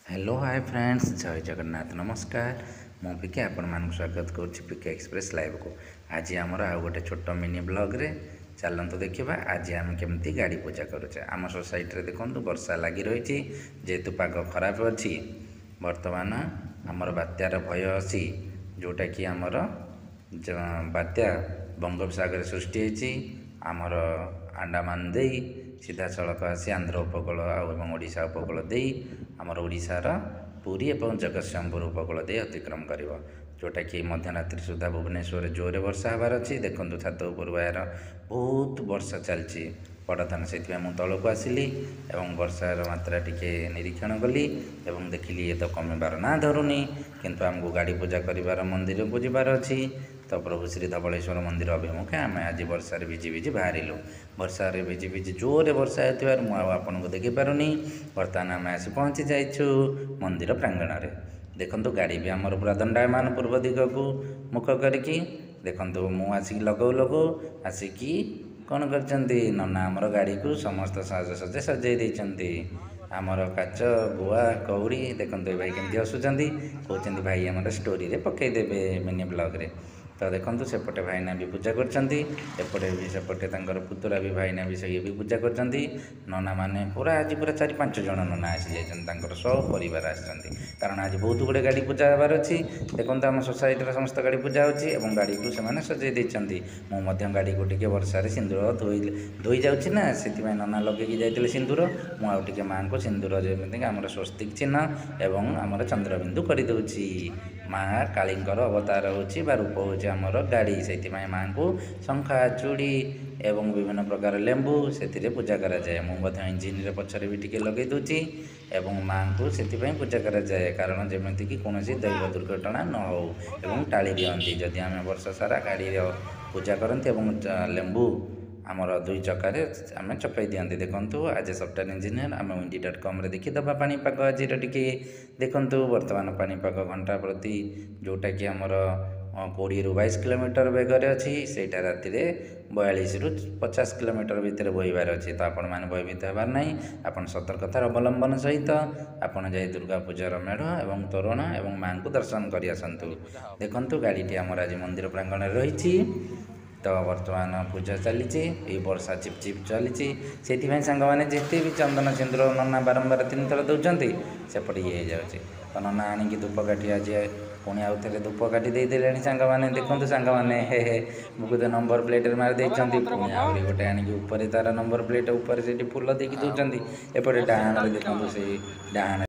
Hello hi friends जय जगन्नाथ नमस्कार मु पिके आपण मान स्वागत करुच्ची पिके एक्सप्रेस लाइव को। आज आमर आउ गोटे छोट मिनी ब्लॉग रे चलतु देखा आज आम केमती गाड़ी पूजा करुचे। आम सोसाइटी देखो वर्षा लगी रही जेहेतु पाग खराब अच्छी बर्तमान आमर बात्यार भय अच्छी जोटा कि आमर बात्या बंगोपसागर सृष्टि होती आमर अंडमान दे सीधा सड़क आसी आंध्र उपकूल और ओडिशा उपकूल दे आमर ओडिशार पुरी और जगतसिंहपुर उपकूल दे अतिक्रम कर जोटा कि मध्यरात्रि सुधा भुवनेश्वर जोरे वर्षा हबार अच्छी देखो छात उपर यार बहुत वर्षा चलती पड़तान से मुझे तौक आसिली और वर्षार मात्रा टिके निरीक्षण कली और देखिली ये तो कमिबार ना धरुनी किंतु आमको गाड़ी पूजा कर मंदिर को जबार अच्छी तो प्रभु श्री धवलेश्वर मंदिर अभिमुखे आम आज वर्षा भिजी भिजी बाहर वर्षा भिजी भिजी जोरे वर्षा होती आपन को देखी पारुनी बर्तमान आम आसी पहुँची जाइछु मंदिर प्रांगण में। देखो गाड़ी भी आमर पूरा दंडायमान पूर्व दिग को मुख करके देखो मु आसिक लगौ आसिकी कौन कर नना आमर गाड़ी को समस्त साजसज्जा सजाई देती आमर काच गुआ कौड़ी देखो ये भाई केमती आसुँच कहते भाई आम स्टोरी रे पकईदेवे मिनी ब्लॉग रे तो देखो सेपटे भाईना भी पूजा करपटे भी सेपटे पुतुरा भी भाईना भी से भी पूजा कर नना मैंने पूरा आज पूरा 4-5 जन नना आसी जाइए सब परिवार आसछन्ति कारण आज बहुत गुड़े गाड़ी पूजा हबार अच्छी देखो आम सोसाइटी समस्त गाड़ी पूजा होची एवं गाड़ी को से सजाई देती मुझे गाड़ी को टिके वर्षार सिंदूर धोई जाऊँगी ना से नना लगे जाते सिंदूर मुझे माँ को सिंदूर जमी आम स्वस्तिक चिन्ह एवं आम चंद्रबिंदु करदे माँ कालींकर अवतार होची रूप हो आमर गाड़ी से माँ को शंखा चूड़ी एवं विभिन्न प्रकार लेंबू से पूजा कराए मुझे इंजिन रे पछरे भी टिके लगे दूची एवं माँ को से पूजा कराए कारण जमीक कि कौन दैव दुर्घटना न हो एवं टाड़ी दिखती जदि आम वर्ष सारा गाड़ी पूजा करती लेंबू आमर 2 चक्कर आम चपई दिखती देखूँ आज सफ्टवेयर इंजीनियर आम windy.com देखीदे पानीपाग आज टी देखूँ बर्तमान पानीपाग घंटा प्रति जोटा कि आमर 20 ରୁ 22 किलोमीटर बेगर अच्छी सेटा राति 42 ରୁ 50 किलोमीटर भितर बहबार अच्छी तो आपण मैंने भयभीत होबार ना आपन सतर्कतार अवलंबन सहित आपन जाए दुर्गा पूजार मेढ़ एवं तोरण एवं माँ को दर्शन कर आसतु। देखूँ गाड़ीटी आमर आज मंदिर प्रांगण रही तो वर्तमान पूजा चली वर्षा चिपचिप चली से सांग मैंने जिते भी चंदन सिंदूर नना बारंबार 3 थर दौरान सेपटे ये जाऊँगी तो नना आणिकी धूपकाठी आज पुणी आउ थे धूपकाठी देदेले सांग मैंने देखो सांग मैंने मुझे तो नंबर प्लेट मार देती पुणी आहरी गोटे आणिकी तार नंबर प्लेट उपर से फुल देकी दौरान एपटे डाण देखो से डाण